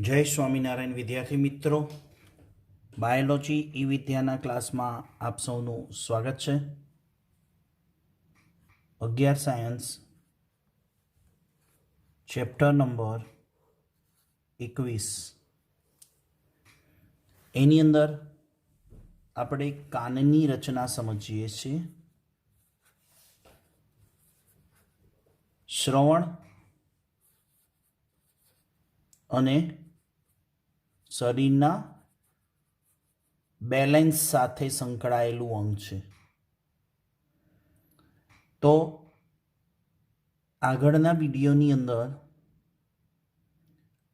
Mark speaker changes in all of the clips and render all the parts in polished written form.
Speaker 1: જય સ્વામિનારાયણ વિદ્યાર્થી મિત્રો, બાયોલોજી ઈ વિદ્યાના ક્લાસમાં આપ સૌનું સ્વાગત છે। 11 સાયન્સ ચેપ્ટર નંબર 21 એની અંદર આપણે કાનની રચના સમજીએ છીએ। શ્રવણ અને શરીરના બેલેન્સ સાથે સંકળાયેલું અંગ છે। તો આગળના વિડીયોની અંદર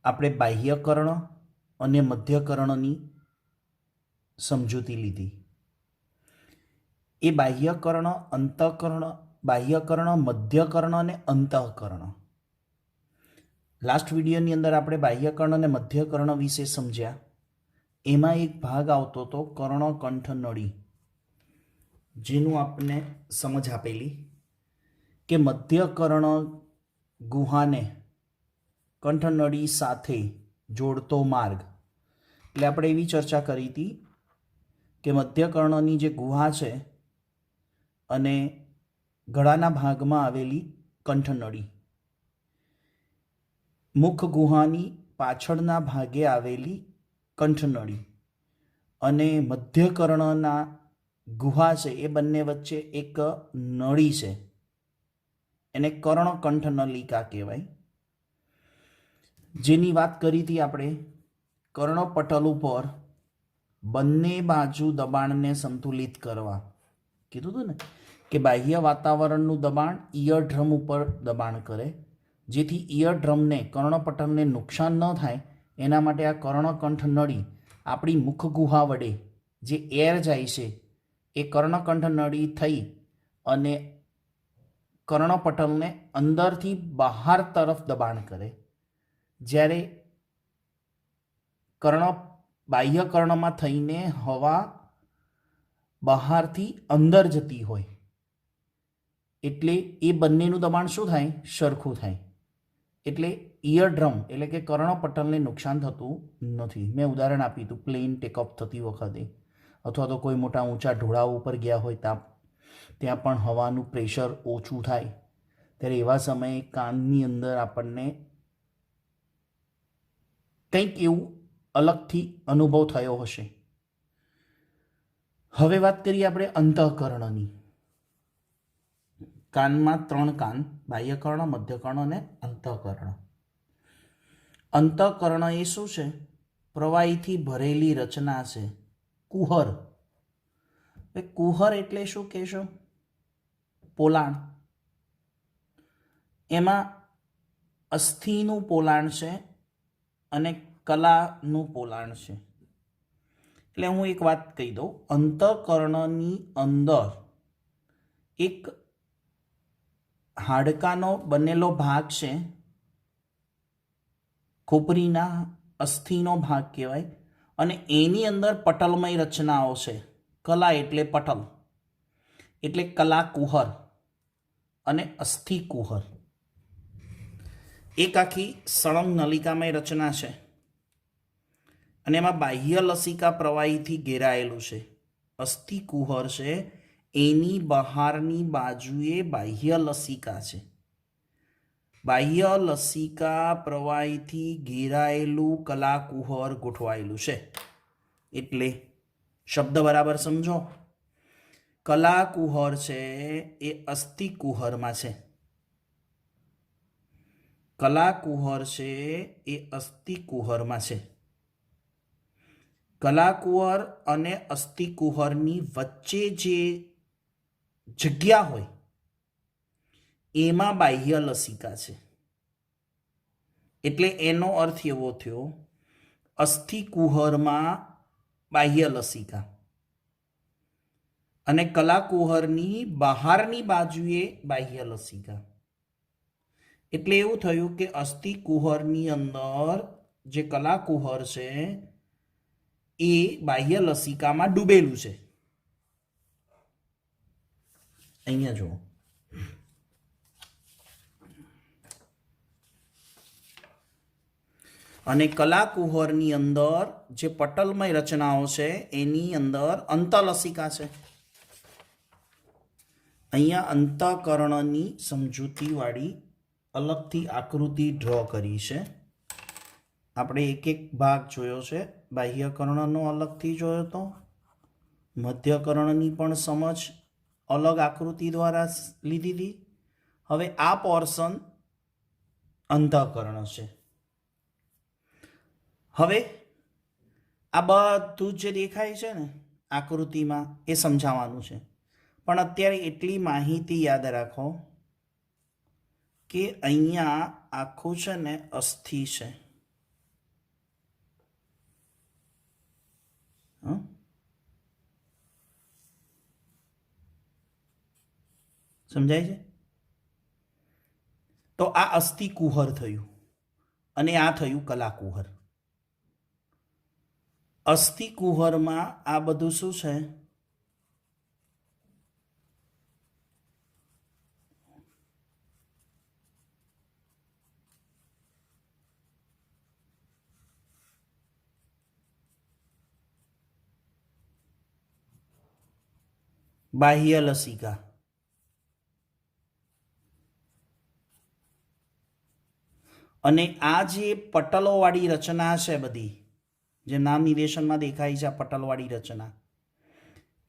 Speaker 1: આપણે બાહ્યકર્ણ અને મધ્યકર્ણની સમજૂતી લીધી। એ બાહ્યકર્ણ, અંતઃકર્ણ, બાહ્યકર્ણ, મધ્યકર્ણ અને અંતઃકર્ણ, લાસ્ટ વિડીયોની અંદર આપણે બાહ્યકર્ણ અને મધ્યકર્ણ વિશે સમજ્યા। એમાં એક ભાગ આવતો હતો કર્ણકંઠ નળી, જેનું આપણે સમજ આપેલી કે મધ્યકર્ણ ગુહાને કંઠનળી સાથે જોડતો માર્ગ। એટલે આપણે એવી ચર્ચા કરી હતી કે મધ્યકર્ણની જે ગુહા છે અને ગળાના ભાગમાં આવેલી કંઠનળી, મુખ ગુહાની પાછળના ભાગે આવેલી કંઠનળી અને મધ્યકર્ણના ગુહા છે, એ બંને વચ્ચે એક નળી છે, એને કર્ણકંઠ નલિકા કહેવાય। જેની વાત કરી હતી આપણે કર્ણપટલ ઉપર બંને બાજુ દબાણને સંતુલિત કરવા કીધું હતું ને, કે બાહ્ય વાતાવરણનું દબાણ ઇયર ડ્રમ ઉપર દબાણ કરે, જેથી ઇયર ડ્રમને, કર્ણપટલને નુકસાન ન થાય એના માટે આ કર્ણકંઠ નળી આપણી મુખ ગુહા વડે જે એર જાય છે એ કર્ણકંઠ નળી થઈ અને કર્ણપટલને અંદરથી બહાર તરફ દબાણ કરે। જ્યારે બાહ્યકર્ણમાં થઈને હવા બહારથી અંદર જતી હોય એટલે એ બંનેનું દબાણ શું થાય? સરખું થાય। એટલે ઇયર ડ્રમ એટલે કે કર્ણપટલને નુકસાન થતું નથી। મેં ઉદાહરણ આપ્યું હતું પ્લેન ટેકઓફ થતી વખતે, અથવા તો કોઈ મોટા ઊંચા ઢોળાવ ઉપર ગયા હોય ત્યાં પણ હવાનું પ્રેશર ઓછું થાય, ત્યારે એવા સમયે કાનની અંદર આપણને કંઈક એવું અલગથી અનુભવ થયો હશે। હવે વાત કરીએ આપણે અંતઃકર્ણની। કાનમાં 3 કાન, બાહ્યકર્ણ, મધ્યકર્ણ અને અંતઃકર્ણ। અંતઃકર્ણ એ શું છે? પ્રવાહીથી ભરેલી રચના છે, કુહર। કુહર એટલે શું કહેશો? પોલાણ। એમાં અસ્થિનું પોલાણ છે અને કલાનું પોલાણ છે। એટલે હું એક વાત કહી દઉં, અંતઃકર્ણની અંદર એક હાડકાનો બનેલો ભાગ છે, ખોપરીના અસ્થિનો ભાગ કહેવાય, અને એની અંદર પટલમય રચનાઓ છે। કલા એટલે પટલ, એટલે કલા કુહર અને અસ્થિ કુહર। એક આખી સળંગ નલિકામય રચના છે અને એમાં બાહ્ય લસિકા પ્રવાહીથી ઘેરાયેલું છે। અસ્થિ કુહર છે, એની બહારની બાજુએ બાહ્ય લસિકા છે। બાહ્ય લસિકા પ્રવાહીથી ઘેરાયેલું કલાકુહર ગોઠવાયેલું છે। એટલે શબ્દ બરાબર સમજો, કલાકુહર છે એ અસ્થિ કુહરમાં છે, કલાકુહર છે એ અસ્થિ કુહરમાં છે। કલાકુહર અને અસ્થિ કુહરની વચ્ચે જે જગ્યા હોય એમાં બાહ્ય લસિકા છે। એટલે એનો અર્થ એવો થયો, અસ્થિ કુહરમાં બાહ્ય લસિકા અને કલાકુહરની બહારની બાજુએ બાહ્ય લસિકા। એટલે એવું થયું કે અસ્થિ કુહરની અંદર જે કલાકુહર છે એ બાહ્ય લસિકામાં ડૂબેલું છે। અહીંયા જુઓ, અને કલાકુહરની અંદર જે પટલમય રચનાઓ છે એની અંદર અંતલસિકા છે. અહીંયા અંતઃકરણની સમજૂતીવાળી અલગથી આકૃતિ ડ્રો કરી છે. આપણે એક એક ભાગ જોયો છે. બાહ્યકર્ણનો અલગથી જોયો હતો, મધ્યકર્ણની પણ સમજ અલગ આકૃતિ દ્વારા લીધી હતી. હવે આ પોર્શન અંતઃકરણ છે. હવે આ બધું જે દેખાય છે ને આકૃતિમાં એ સમજાવવાનું છે. પણ અત્યારે એટલી માહિતી યાદ રાખો કે અહીંયા આખું છે ને અસ્થિ છે. સમજાય છે? તો આ અસ્થિ કુહર થયું અને આ થયું કલાકુહર. અસ્થિ કુહરમાં આ બધું શું છે? બાહ્ય લસિકા. અને આ જે પટલોવાળી રચના છે બધી જે નામ નિર્દેશનમાં દેખાય છે, આ પટલવાળી રચના,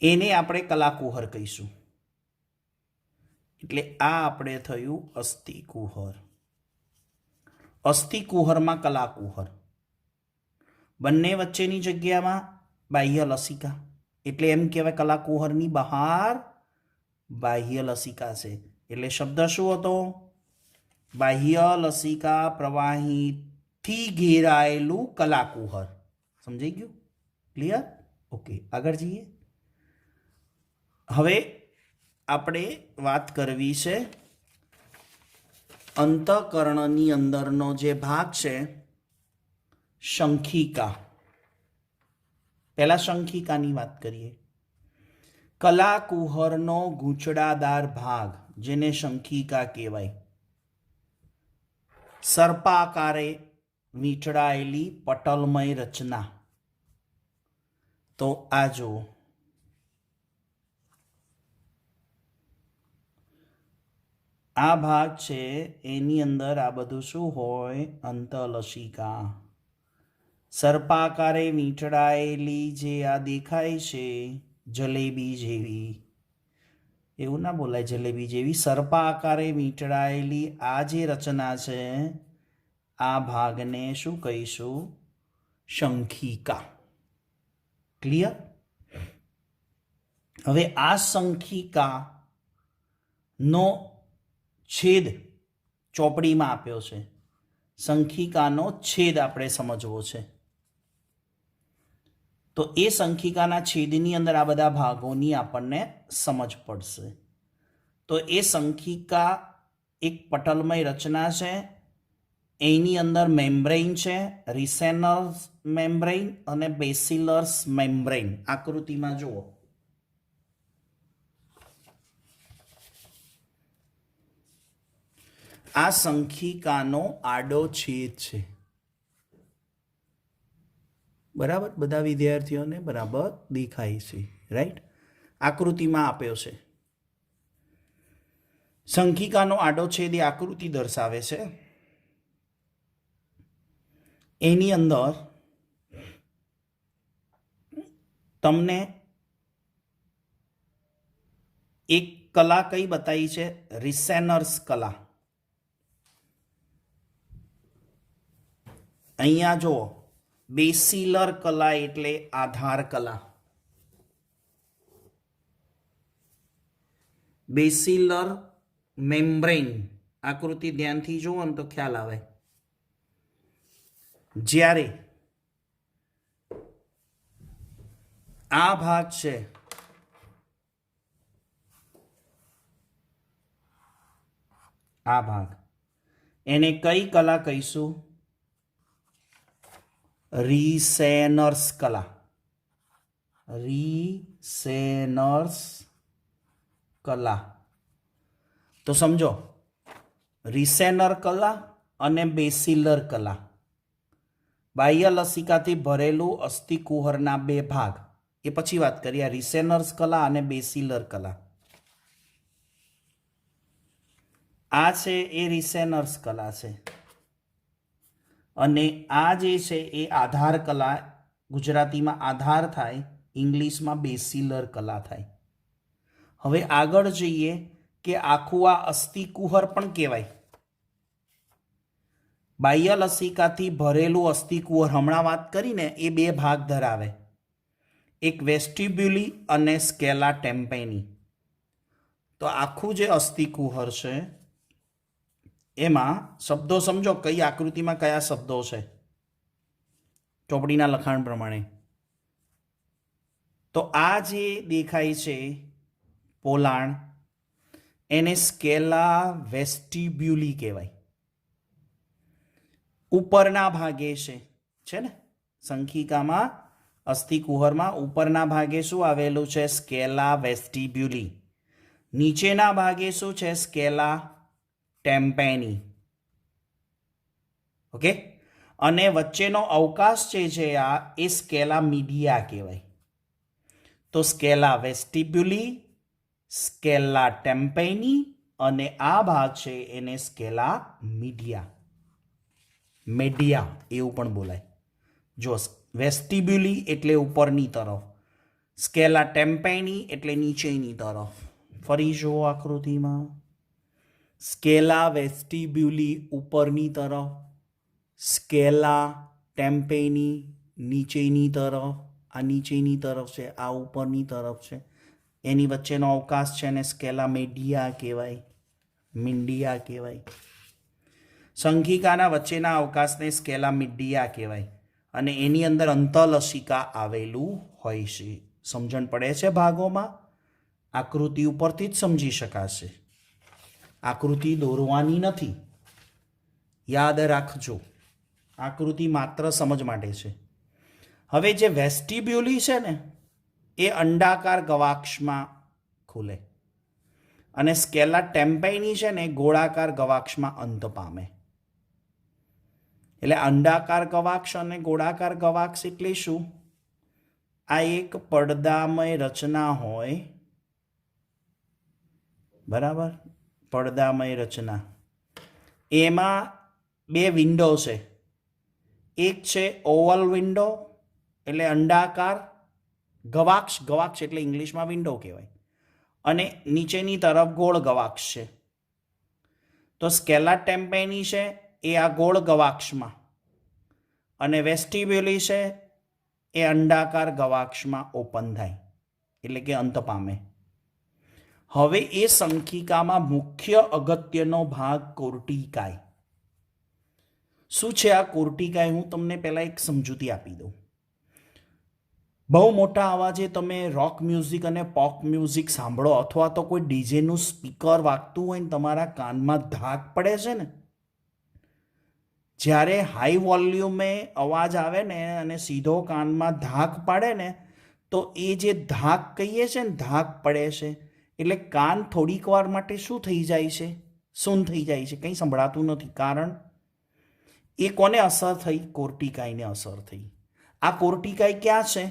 Speaker 1: એને આપણે કલાકુહર કહીશું. એટલે આ આપણે થયું અસ્થિકુહર. અસ્થિકુહરમાં કલાકુહર, બંને વચ્ચેની જગ્યામાં બાહ્ય લસિકા. એટલે એમ કહેવાય કલાકુહરની બહાર બાહ્ય લસિકા છે. એટલે શબ્દ શું હતો? બાહ્ય લસિકા પ્રવાહીથી ઘેરાયેલું કલાકુહર. સમજાઈ ગયું? ક્લિયર? ઓકે, આગળ જઈએ. હવે આપણે વાત કરવી છે અંતઃકરણની અંદરનો જે ભાગ છે શંખિકા. પહેલા શંખિકાની વાત કરીએ. કલાકુહરનો ગૂંચળાદાર ભાગ જેને શંખિકા કહેવાય, સર્પાકારે વીંટળાયેલી પટલમય રચના. તો આ જુઓ, આ ભાગ છે એની અંદર આ બધું શું હોય? અંતલસિકા. સર્પાકારે વીંટળાયેલી જે આ દેખાય છે જલેબી જેવી, એવું ના બોલાય જલેબી જેવી, સર્પાકારે વીંટળાયેલી આ જે રચના છે આ ભાગને શું કહીશું? શંખિકા. ક્લિયર? હવે આ શંખિકા નો છેદ ચોપડીમાં આપ્યો છે. શંખિકાનો છેદ આપણે સમજવો છે. તો એ શંખિકાના છેદની અંદર આ બધા ભાગોની આપણને સમજ પડશે. તો એ શંખિકા એક પટલમય રચના છે. એની અંદર મેમ્બ્રેઇન છે, રિસેનર્સ મેમ્બ્રેઇન અને બેસિલર્સ મેમ્બ્રેઇન. આકૃતિમાં જુઓ. આ શંખિકાનો આડો છેદ છે. બરાબર? બધા વિદ્યાર્થીઓને બરાબર દેખાય છે, રાઈટ? આકૃતિમાં આપ્યો છે. શંખિકાનો આડો છેદ એ આકૃતિ દર્શાવે છે. એની અંદર તમને એક કલા કઈ બતાવી છે? રિસેનર્સ કલા. અહીંયા જુઓ, બેસિલર કલા એટલે આધાર કલા. બેસિલર મેમ્બ્રેન આકૃતિ ધ્યાનથી જુઓ ને તો ખ્યાલ આવે. જ્યારે આ ભાગ છે આ ભાગ, એને કઈ કલા કહીશું? રિસેનર્સ કલા. રિસેનર્સ કલા. તો સમજો, રિસેનર કલા અને બેસિલર કલા. બાહ્ય લસિકાથી ભરેલું અસ્થિકુહરના બે ભાગ. એ પછી વાત કરીએ રિસેનર્સ કલા અને બેસિલર કલા. આ છે એ રિસેનર્સ કલા છે અને આ જે છે એ આધાર કલા, ગુજરાતીમાં આધાર થાય, ઇંગ્લિશમાં બેસિલર કલા થાય. હવે આગળ જઈએ કે આખું આ અસ્થિકુહર પણ કહેવાય. બાહ્ય લસિકાથી ભરેલું અસ્થિકુહર હમણાં વાત કરીને એ બે ભાગ ધરાવે, એક વેસ્ટિબ્યુલી અને સ્કેલા ટેમ્પેની. તો આખું જે અસ્થિકુહર છે એમાં શબ્દો સમજો કઈ આકૃતિમાં કયા શબ્દો છે ચોપડીના લખાણ પ્રમાણે. તો આ જે દેખાય છે પોલાણ એને સ્કેલા વેસ્ટિબ્યુલી કહેવાય. ઉપરના ભાગે છે ને સંખિકામાં અસ્થિકુહરમાં ઉપરના ભાગે શું આવેલું છે? સ્કેલા વેસ્ટિબ્યુલી. નીચેના ભાગે શું છે? સ્કેલા ટેમ્પેની. ઓકે. અને વચ્ચેનો અવકાશ છે આ એ સ્કેલા મીડિયા કહેવાય. તો સ્કેલા વેસ્ટિબ્યુલી, સ્કેલા ટેમ્પેની અને આ ભાગ છે એને સ્કેલા મીડિયા, મેડિયા એવું પણ બોલાય. જો વેસ્ટિબ્યુલી એટલે ઉપરની તરફ, સ્કેલા ટેમ્પેની એટલે નીચેની તરફ. ફરી જુઓ આકૃતિમાં, સ્કેલા વેસ્ટિબ્યુલી ઉપરની તરફ, સ્કેલા ટેમ્પેની નીચેની તરફ. આ નીચેની તરફ છે, આ ઉપરની તરફ છે. એની વચ્ચેનો અવકાશ છે ને સ્કેલા મેડિયા કહેવાય, મિન્ડિયા કહેવાય. સંખિકાના વચ્ચેના અવકાશને સ્કેલા મીડિયા કહેવાય અને એની અંદર અંતલસિકા આવેલું હોય છે. સમજણ પડે છે ભાગોમાં? આકૃતિ ઉપરથી જ સમજી શકાશે, આકૃતિ દોરવાની નથી, યાદ રાખજો. આકૃતિ માત્ર સમજ માટે છે. હવે જે વેસ્ટિબ્યુલી છે ને એ અંડાકાર ગવાક્ષમાં ખુલે અને સ્કેલા ટેમ્પેની છે ને ગોળાકાર ગવાક્ષમાં અંત પામે. એટલે અંડાકાર ગવાક્ષ અને ગોળાકાર ગવાક્ષ એટલે શું? આ એક પડદામય રચના હોય, બરાબર? પડદામય રચના, એમાં બે વિન્ડો છે. એક છે ઓવલ વિન્ડો એટલે અંડાકાર ગવાક્ષ, ગવાક્ષ એટલે ઇંગ્લિશમાં વિન્ડો કહેવાય, અને નીચેની તરફ ગોળ ગવાક્ષ છે. તો સ્કેલા ટેમ્પેની છે એ આ ગોળ ગવાક્ષમાં અને વેસ્ટિબ્યુલી છે એ અંડાકાર ગવાક્ષમાં ઓપન થાય એટલે કે અંત પામે. હવે એ સંખિકામાં મુખ્ય અગત્યનો ભાગ કોર્ટિકાઈ. શું છે આ કોર્ટિકાઈ? હું તમને પહેલાં એક સમજૂતી આપી દઉં. બહુ મોટા અવાજે તમે રોક મ્યુઝિક અને પોપ મ્યુઝિક સાંભળો અથવા તો કોઈ ડીજેનું સ્પીકર વાગતું હોય ને તમારા કાનમાં ધાક પડે છે ને, જ્યારે હાઈ વોલ્યુમે અવાજ આવે ને અને સીધો કાનમાં ધાક પાડે ને તો એ જે ધાક કહીએ છે ને, ધાક પડે છે એટલે કાન થોડીક વાર માટે શું થઈ જાય છે? સૂન થઈ જાય છે, કંઈ સંભળાતું નથી. કારણ એ કોને અસર થઈ? કોર્ટિકાઈને અસર થઈ. આ કોર્ટિકાઈ ક્યાં છે?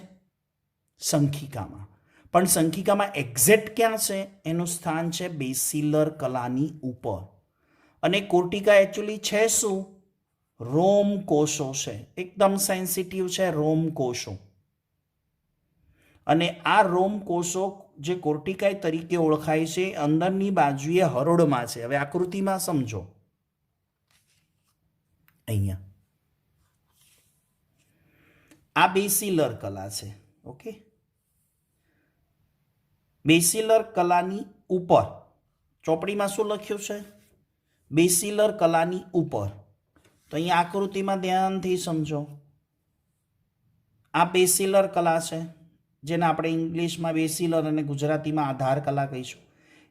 Speaker 1: સંખિકામાં. પણ સંખિકામાં એક્ઝેક્ટ ક્યાં છે? એનું સ્થાન છે બેસિલર કલાની ઉપર. અને કોર્ટિકા એકચ્યુઅલી છે શું? રોમ કોષો છે, એકદમ સેન્સિટિવ છે રોમ કોષો. અને આ રોમ કોષો જે કોર્ટિકાઈ તરીકે ઓળખાય છે અંદરની બાજુએ હરોળમાં છે. હવે આકૃતિમાં સમજો, અહીંયા આ બેસિલર કલા છે. ઓકે, બેસિલર કલાની ઉપર ચોપડીમાં શું લખ્યું છે? બેસિલર કલાની ઉપર. તો અહીંયા આકૃતિમાં ધ્યાનથી સમજો, આ બેસિલર કલા છે જેને આપણે ઇંગ્લિશમાં બેસિલર અને ગુજરાતીમાં આધાર કલા કહીશું.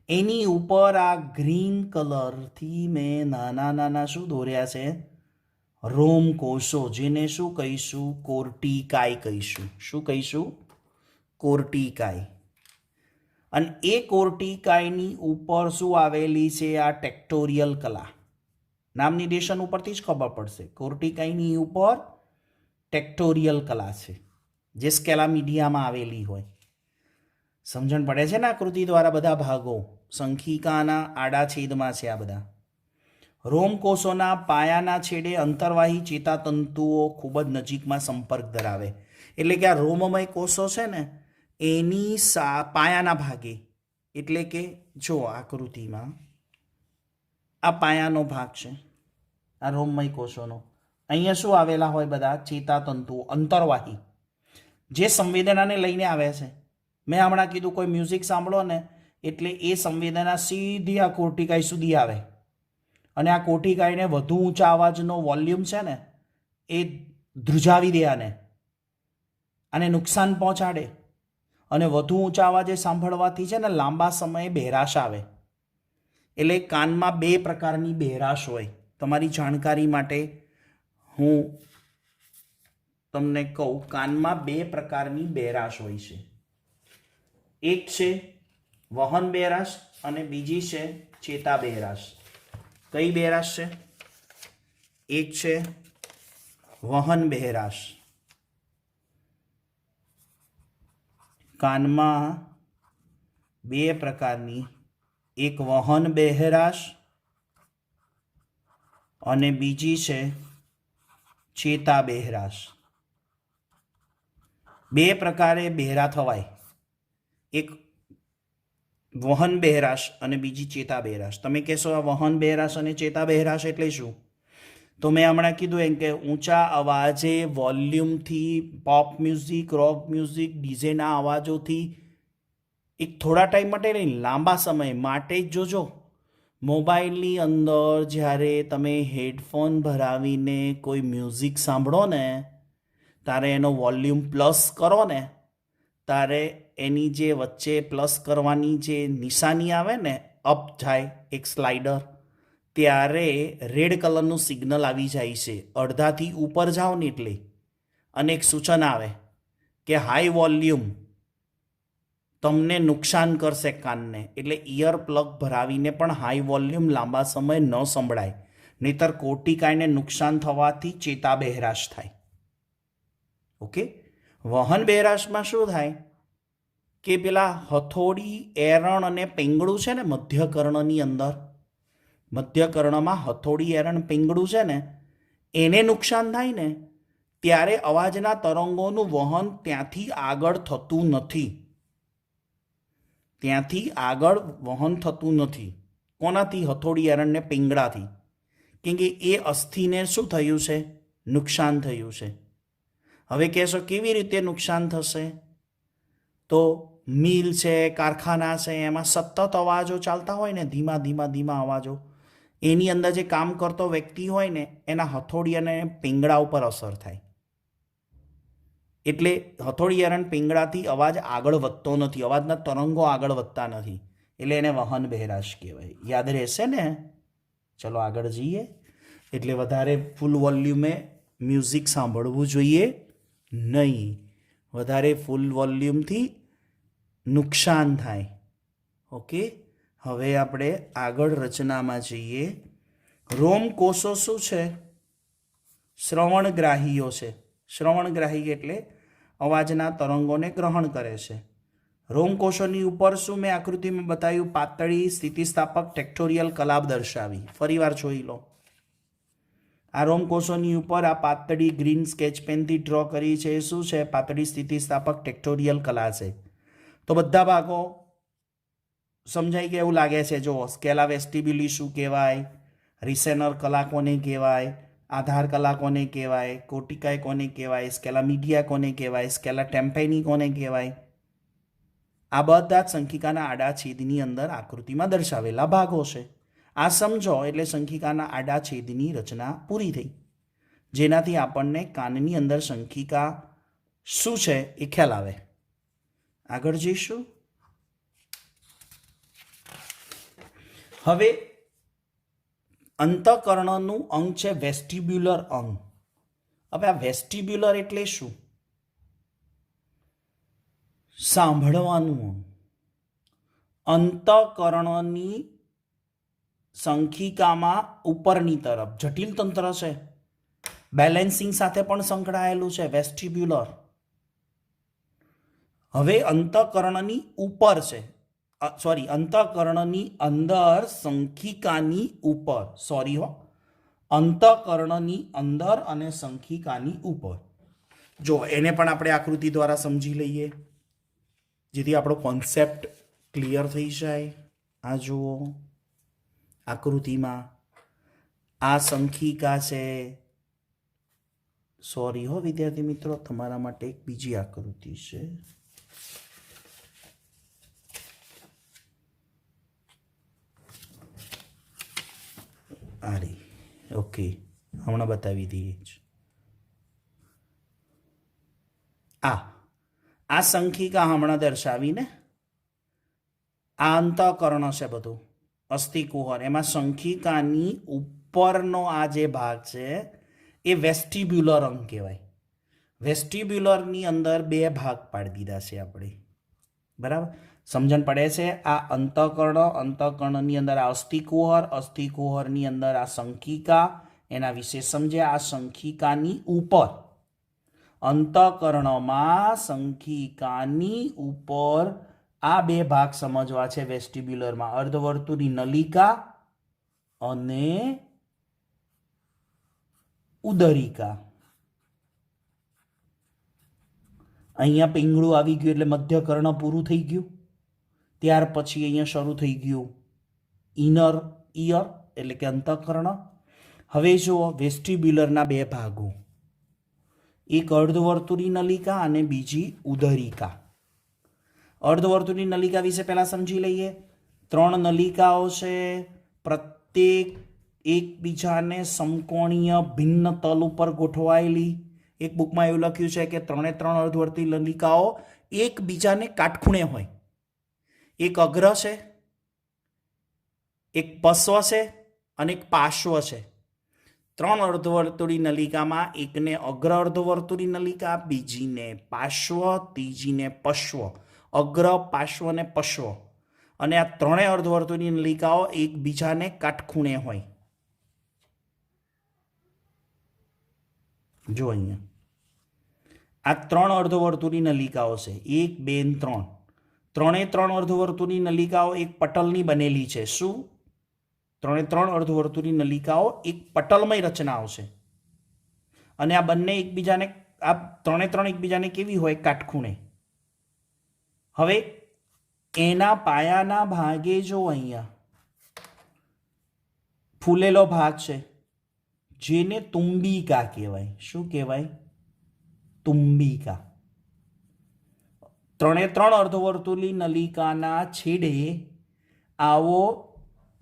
Speaker 1: એની ઉપર આ ગ્રીન કલરથી મેં નાના નાના શું દોર્યા છે? રોમ કોષો, જેને શું કહીશું? કોર્ટિકાઈ કહીશું. શું કહીશું? કોર્ટિકાઈ. અને એ કોર્ટિકાઈની ઉપર શું આવેલી છે? આ ટેક્ટોરિયલ કલા. નામ નિર્દેશન ઉપરથી જ ખબર પડશે. કોર્ટિકાઈની ઉપર ટેક્ટોરિયલ કલા છે, જે સ્કેલા મીડિયામાં આવેલી હોય. સમજણ પડે છે ને? આકૃતિ દ્વારા બધા ભાગો સંખિકાના આડા છેદમાં છે. આ બધા રોમકોષોના પાયાના છેડે અંતર્વાહી ચેતાતંતુઓ ખૂબ જ નજીકમાં સંપર્ક ધરાવે. એટલે કે આ રોમમય કોષો છે ને એની પાયાના ભાગે, એટલે કે જો આકૃતિમાં આ પાયાનો ભાગ છે આ રોમમય કોષોનો. અહીંયા શું આવેલા હોય? બધા ચેતાતંતુઓ અંતર્વાહી, જે સંવેદનાને લઈને આવે છે. મેં હમણાં કીધું કોઈ મ્યુઝિક સાંભળો ને એટલે એ સંવેદના સીધી આ કોર્ટિકાઈ સુધી આવે, અને આ કોર્ટિકાઈને વધુ ઊંચા અવાજનો વોલ્યુમ છે ને એ ધ્રુજાવી દે, આને નુકસાન પહોંચાડે. અને વધુ ઊંચા અવાજે સાંભળવાથી છે ને લાંબા સમયે બહેરાશ આવે. એટલે કાનમાં બે પ્રકારની બહેરાશ હોય. તમારી જાણકારી માટે હું તમને કહું, કાનમાં બે પ્રકારની બહેરાશ હોય છે. એક છે વહન બહેરાશ અને બીજી છે ચેતા બહેરાશ. કઈ બહેરાશ છે? એક છે વહન બહેરાશ. કાનમાં બે પ્રકારની, એક વહન બહેરાશ અને બીજી છે ચેતા બહેરાશ. બે પ્રકારે બહેરા થવાય, એક વહન બહેરાશ અને બીજી ચેતા બહેરાશ. તમે કહેશો આ વહન બહેરાશ અને ચેતા બહેરાશ એટલે શું? તો મેં હમણાં કીધું એમ કે ઊંચા અવાજે વોલ્યુમથી પોપ મ્યુઝિક, રોક મ્યુઝિક, ડીજેના અવાજોથી એક થોડા ટાઈમ માટે નહીં, લાંબા સમય માટે જ જોજો. મોબાઈલની અંદર જ્યારે તમે હેડફોન ભરાવીને કોઈ મ્યુઝિક સાંભળો ને ત્યારે એનો વોલ્યુમ પ્લસ કરો ને, ત્યારે એની જે વચ્ચે પ્લસ કરવાની જે નિશાની આવે ને, અપ જાય એક સ્લાઇડર, ત્યારે રેડ કલરનું સિગ્નલ આવી જાય છે. અડધાથી ઉપર જાઓ ને એટલે, અને એક સૂચન આવે કે હાઈ વોલ્યુમ તમને નુકસાન કરશે કાનને. એટલે ઇયર પ્લગ ભરાવીને પણ હાઈ વોલ્યુમ લાંબા સમય ન સંભળાય, નહીતર કોર્ટિકાઈને નુકસાન થવાથી ચેતા બહેરાશ થાય. ઓકે. વહન બહેરાશમાં શું થાય કે પેલા હથોડી, એરણ અને પેંગડું છે ને મધ્યકર્ણની અંદર, મધ્યકર્ણમાં હથોડી, એરણ, પેંગડું છે ને એને નુકસાન થાય ને ત્યારે અવાજના તરંગોનું વહન ત્યાંથી આગળ થતું નથી. ત્યાંથી આગળ વહન થતું નથી. કોનાથી? હથોડી, એરણ ને પેંગડાથી. કેમ કે એ અસ્થિને શું થયું છે? નુકસાન થયું છે. હવે કહેશો કેવી રીતે નુકસાન થશે? તો મિલ છે, કારખાના છે, એમાં સતત અવાજો ચાલતા હોય ને, ધીમા ધીમા ધીમા અવાજો, એની અંદર જે કામ કરતો વ્યક્તિ હોય ને એના હથોડી અને પીંગળા ઉપર અસર થાય. એટલે હથોડી, એરણ, પીંગળાથી અવાજ આગળ વધતો નથી, અવાજના તરંગો આગળ વધતા નથી. એટલે એને વહન બહેરાશ કહેવાય. યાદ રહેશે ને? ચલો આગળ જઈએ. એટલે વધારે ફૂલ વોલ્યુમે મ્યુઝિક સાંભળવું જોઈએ નહીં. વધારે ફૂલ વોલ્યુમથી નુકસાન થાય. ઓકે. હવે આપણે આગળ રચનામાં જઈએ. રોમકોષો શું છે? શ્રવણગ્રાહીઓ છે. શ્રવણગ્રાહી એટલે અવાજના તરંગોને ગ્રહણ કરે છે. રોમકોષોની ઉપર શું મેં આકૃતિમાં બતાવ્યું? પાતળી સ્થિતિસ્થાપક ટેક્ટોરિયલ કલાબ દર્શાવી. ફરીવાર જોઈ લો. આ રોમકોષોની ઉપર આ પાતળી ગ્રીન સ્કેચ પેનથી ડ્રો કરી છે. શું છે? પાતળી સ્થિતિસ્થાપક ટેક્ટોરિયલ કલા છે. તો બધા ભાગો સમજાઈ ગયા એવું લાગે છે. જો સ્કેલા વેસ્ટિબ્યુલી શું કહેવાય, રિસેનર કલા કોને કહેવાય, આધાર કલા કોને કહેવાય, કોર્ટિકાઈ કોને કહેવાય, સ્કેલા મીડિયા કોને કહેવાય, સ્કેલા ટેમ્પેની કોને કહેવાય, આ બધા જ સંખિકાના આડા છેદની અંદર આકૃતિમાં દર્શાવેલા ભાગો છે. આ સમજો એટલે સંખિકાના આડા છેદની રચના પૂરી થઈ, જેનાથી આપણને કાનની અંદર સંખિકા શું છે એ ખ્યાલ આવે. આગળ જઈશું. હવે અંતઃકર્ણનું અંગ છે વેસ્ટિબ્યુલર અંગ. હવે આ વેસ્ટિબ્યુલર એટલે શું? સાંભળવાનું અંગ. અંતઃકર્ણની સંખિકામાં ઉપરની તરફ જટિલ તંત્ર છે, બેલેન્સિંગ સાથે પણ સંકળાયેલું છે વેસ્ટિબ્યુલર. હવે અંતઃકરણની ઉપર છે, સોરી, અંતઃકરણની અંદર સંખિકાની ઉપર, સોરી હો, અંતઃકરણની અંદર અને સંખિકાની ઉપર. જો એને પણ આપણે આકૃતિ દ્વારા સમજી લઈએ જેથી આપણો કોન્સેપ્ટ ક્લિયર થઈ જાય. આ જુઓ આકૃતિમાં આ સંખિકા છે. સોરી હો વિદ્યાર્થી મિત્રો, તમારા માટે એક બીજી આકૃતિ છે. આરી ઓકે, હમણાં બતાવી દઈએ જ. આ સંખિકા હમણાં દર્શાવીને આ અંતઃકરણ છે બધું, અસ્થિકુહર. એમાં સંખિકાની ઉપરનો આ જે ભાગ છે એ વેસ્ટિબ્યુલર અંગ કહેવાય. વેસ્ટિબ્યુલરની અંદર બે ભાગ પાડી દીધા છે આપણે, બરાબર? સમજણ પડે છે? આ અંતઃકરણ, અંતઃકરણની અંદર આ અસ્થિકુહર, અસ્થિકુહરની અંદર આ સંખિકા, એના વિશે સમજ્યા. આ સંખિકાની ઉપર, અંતઃકરણમાં સંખિકાની ઉપર આ બે ભાગ સમજવા છે વેસ્ટિબ્યુલરમાં, અર્ધવર્તુળની નલિકા અને ઉદરિકા. અહીંયા પિંગળું આવી ગયું એટલે મધ્યકર્ણ પૂરું થઈ ગયું. ત્યાર પછી અહીંયા શરૂ થઈ ગયું ઇનર ઇયર એટલે કે અંતઃકરણ. હવે જુઓ વેસ્ટિબ્યુલરના બે ભાગો, એક અર્ધવર્તુળી નલિકા અને બીજી ઉદરિકા. અર્ધવર્તુળી નલિકા વિશે પહેલા સમજી લઈએ. 3 નલિકાઓ છે, પ્રત્યેક એકબીજાને સમકોણીય ભિન્ન તલ ઉપર ગોઠવાયેલી. એક બુકમાં એવું લખ્યું છે કે 3 અર્ધવર્તુળી નલિકાઓ એકબીજાને કાટખૂણે હોય. એક અગ્ર છે, એક પશ્વ છે અને એક પાર્શ્વ છે. 3 અર્ધવર્તુળી નલિકામાં એકને અગ્ર અર્ધવર્તુળી નલિકા, બીજીને પાર્શ્વ, ત્રીજીને પશ્વ. અગ્ર, પાર્શ્વ અને પશ્વ. અને આ 3 અર્ધવર્તુળી નલિકાઓ એકબીજાને કાટખૂણે હોય. જો અહીંયા આ 3 અર્ધવર્તુળી નલિકાઓ છે, 1, 2 અને 3. 3 અર્ધવર્તુળી નલિકાઓ એક પટલની બનેલી છે. શું? 3 અર્ધવર્તુળી નલિકાઓ એક પટલમય રચનાઓ છે. અને આ બંને એકબીજાને, આ 3 એકબીજાને કેવી હોય? કાટખૂણે. હવે એના પાયાના ભાગે જો અહીંયા ફૂલેલો ભાગ છે જેને તુંબિકા કહેવાય. શું કહેવાય? તુંબિકા. 3 અર્ધવર્તુળી નલિકાના છેડે આવો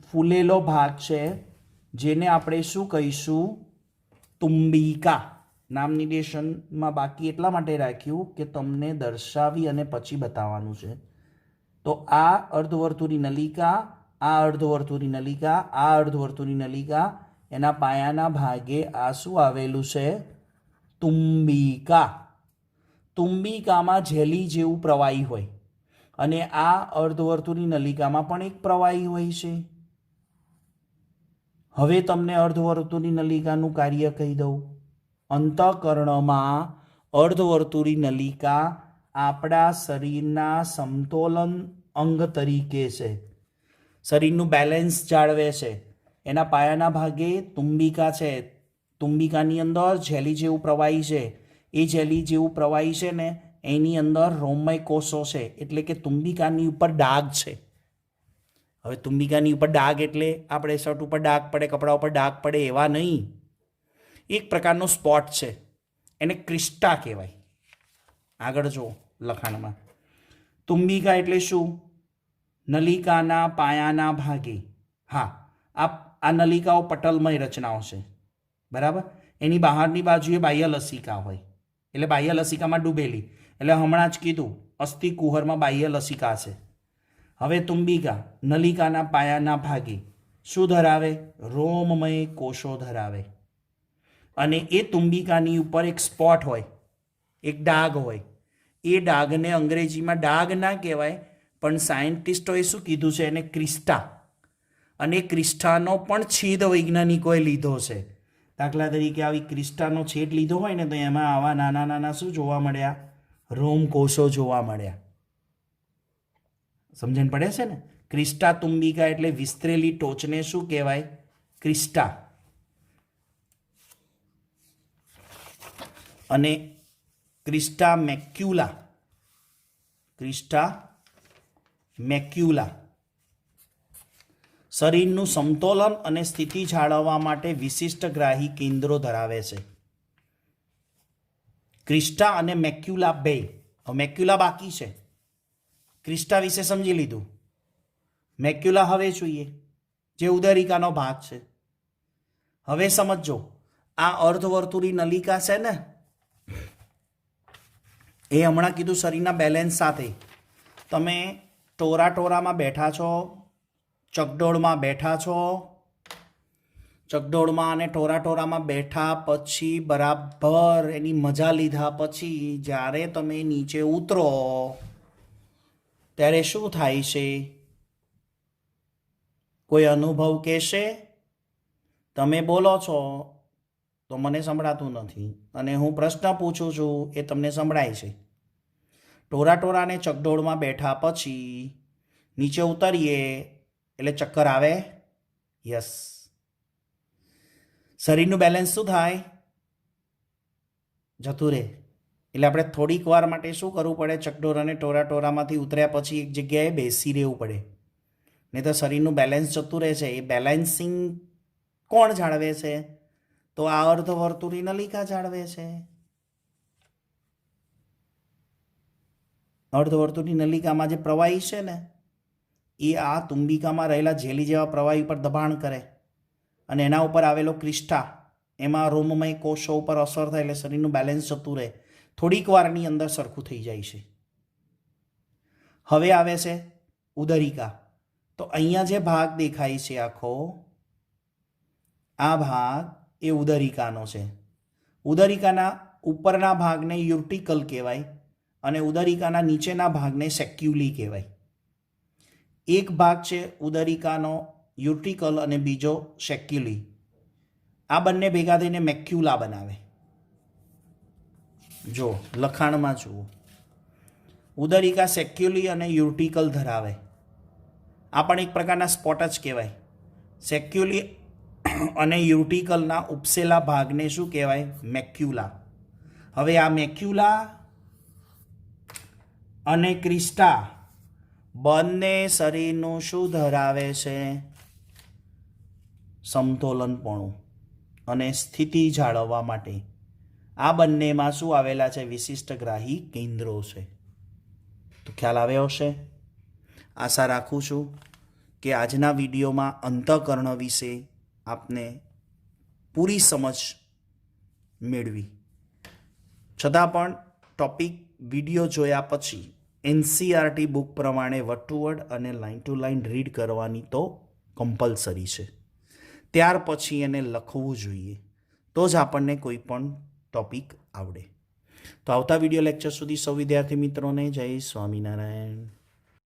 Speaker 1: ફૂલેલો ભાગ છે જેને આપણે શું કહીશું? તુંબિકા. નામ નિર્દેશનમાં બાકી એટલા માટે રાખ્યું કે તમને દર્શાવી અને પછી બતાવવાનું છે. તો આ અર્ધવર્તુળી નલિકા, આ અર્ધવર્તુળી નલિકા, આ અર્ધવર્તુળી નલિકા, એના પાયાના ભાગે આ શું આવેલું છે? તુંબિકા. તુંબિકામાં જેલી જેવું પ્રવાહી હોય અને આ અર્ધવર્તુળી નલિકામાં પણ એક પ્રવાહી હોય છે. હવે તમને અર્ધવર્તુળી નલિકાનું કાર્ય કહી દઉં. અંતઃકરણમાં અર્ધવર્તુળી નલિકા આપણા શરીરના સમતોલન અંગ તરીકે છે, શરીરનું બેલેન્સ જાળવે છે. એના પાયાના ભાગે તુંબિકા છે. તુંબિકાની અંદર જેલી જેવું પ્રવાહી છે. એ જેલી જેવું પ્રવાહી છે ને એની અંદર રોમમય કોષો છે, એટલે કે તુંબિકાની ઉપર ડાઘ છે. હવે તુંબિકાની ઉપર ડાઘ એટલે આપણે શર્ટ ઉપર ડાઘ પડે, કપડા ઉપર ડાઘ પડે એવા નહીં. એક પ્રકારનો સ્પોટ છે, એને ક્રિસ્ટા કહેવાય. આગળ જુઓ લખાણમાં. તુંબિકા એટલે શું? નલિકાના પાયાના ભાગે. હા, આ નલિકાઓ પટલમય રચનાઓ છે, બરાબર? એની બહારની બાજુએ બાહ્ય લસિકા હોય, એટલે બાહ્ય લસિકામાં ડૂબેલી. એટલે હમણાં જ કીધું અસ્થિકુહરમાં બાહ્ય લસિકા છે. હવે તુંબિકા નલિકાના પાયાના ભાગે શું ધરાવે? રોમમય કોષો ધરાવે. અને એ તુંબિકાની ઉપર એક સ્પોટ હોય, એક ડાઘ હોય. એ ડાઘને અંગ્રેજીમાં ડાઘ ના કહેવાય, પણ સાયન્ટિસ્ટોએ શું કીધું છે? એને ક્રિસ્ટા. અને ક્રિસ્ટાનો પણ છેદ વૈજ્ઞાનિકોએ લીધો છે. દાખલા તરીકે આવી ક્રિસ્ટાનો છેદ લીધો હોય ને તો એમાં આવા નાના નાના શું જોવા મળ્યા? રોમકોષો જોવા મળ્યા. સમજણ પડે છે ને? ક્રિસ્ટા તુંબિકા એટલે વિસ્તરેલી ટોચને શું કહેવાય? ક્રિસ્ટા. અને ક્રિસ્ટા મેક્યુલા, ક્રિસ્ટા મેક્યુલા શરીરનું સમતોલન અને સ્થિતિ જાળવવા માટે વિશિષ્ટ ગ્રાહી કેન્દ્રો ધરાવે છે. ક્રિસ્ટા અને મેક્યુલા બે. મેક્યુલા બાકી છે. ક્રિસ્ટા વિશે સમજી લીધું. મેક્યુલા હવે જોઈએ, જે ઉદરિકાનો ભાગ છે. હવે સમજો, આ અર્ધવર્તુળી નલિકા છે ને, એ હમણાં કીધું શરીરના બેલેન્સ સાથે. તમે ટોરામાં બેઠા છો, ચકડોળમાં બેઠા છો, ચકડોળમાં અને ટોરામાં બેઠા પછી બરાબર એની મજા લીધા પછી જ્યારે તમે નીચે ઉતરો ત્યારે શું થાય છે? કોઈ અનુભવ કહેશે? તમે બોલો છો તો મને સંભળાતું નથી, અને હું પ્રશ્ન પૂછું છું એ તમને સંભળાય છે. ટોરાને ચકડોળમાં બેઠા પછી નીચે ઉતરીએ એટલે ચક્કર આવે. યસ. શરીરનું બેલેન્સ શું થાય? જતું રહે. એટલે આપણે થોડીક વાર માટે શું કરવું પડે? ચકડોળ અને ટોરામાંથી ઉતર્યા પછી એક જગ્યાએ બેસી રહેવું પડે, નહીં તો શરીરનું બેલેન્સ જતું રહે છે. એ બેલેન્સિંગ કોણ જાળવે છે? તો આ અર્ધવર્તુળી નલિકા જાળવે છે. અર્ધવર્તુળી નલિકામાં જે પ્રવાહી છે ને, એ આ તુંબિકામાં રહેલા જેલી જેવા પ્રવાહી પર દબાણ કરે અને એના ઉપર આવેલો ક્રિસ્ટા, એમાં રોમમય કોષો ઉપર અસર થાય એટલે શરીરનું બેલેન્સ જતું રહે. થોડીક વારની અંદર સરખું થઈ જાય છે. હવે આવે છે ઉદરિકા. તો અહીંયા જે ભાગ દેખાય છે આખો, આ ભાગ એ ઉદરિકાનો છે. ઉદરિકાના ઉપરના ભાગને યુર્ટિકલ કહેવાય અને ઉદરિકાના નીચેના ભાગને સેક્યુલી કહેવાય. એક ભાગ છે ઉદરિકાનો યુર્ટિકલ અને બીજો સેક્યુલી. આ બંને ભેગા થઈને મેક્યુલા બનાવે. જો લખાણમાં જુઓ, ઉદરિકા સેક્યુલી અને યુર્ટિકલ ધરાવે. આ પણ એક પ્રકારના સ્પોટ જ કહેવાય. સેક્યુલી અને યુર્ટિકલના ઉપસેલા ભાગને શું કહેવાય? મેક્યુલા. હવે આ મેક્યુલા અને ક્રિસ્ટા બંને શરીરનું શું ધરાવે છે? સમતોલનપણું અને સ્થિતિ જાળવવા માટે. આ બંનેમાં શું આવેલા છે? વિશિષ્ટ ગ્રાહી કેન્દ્રો છે. તો ખ્યાલ આવ્યો હશે. આશા રાખું છું કે આજના વિડીયોમાં અંતઃકરણ વિશે આપને પૂરી સમજ મેળવી. છતાં પણ ટોપિક વિડીયો જોયા પછી NCERT બુક પ્રમાણે વર્ડ ટુ વર્ડ અને લાઇન ટુ લાઇન રીડ કરવાની તો કમ્પલસરી છે. ત્યાર પછી એને લખવું જોઈએ, તો જ આપણને કોઈ પણ ટોપિક આવડે. તો આવતા વિડીયો લેક્ચર સુધી સૌ વિદ્યાર્થી મિત્રોને જય સ્વામિનારાયણ.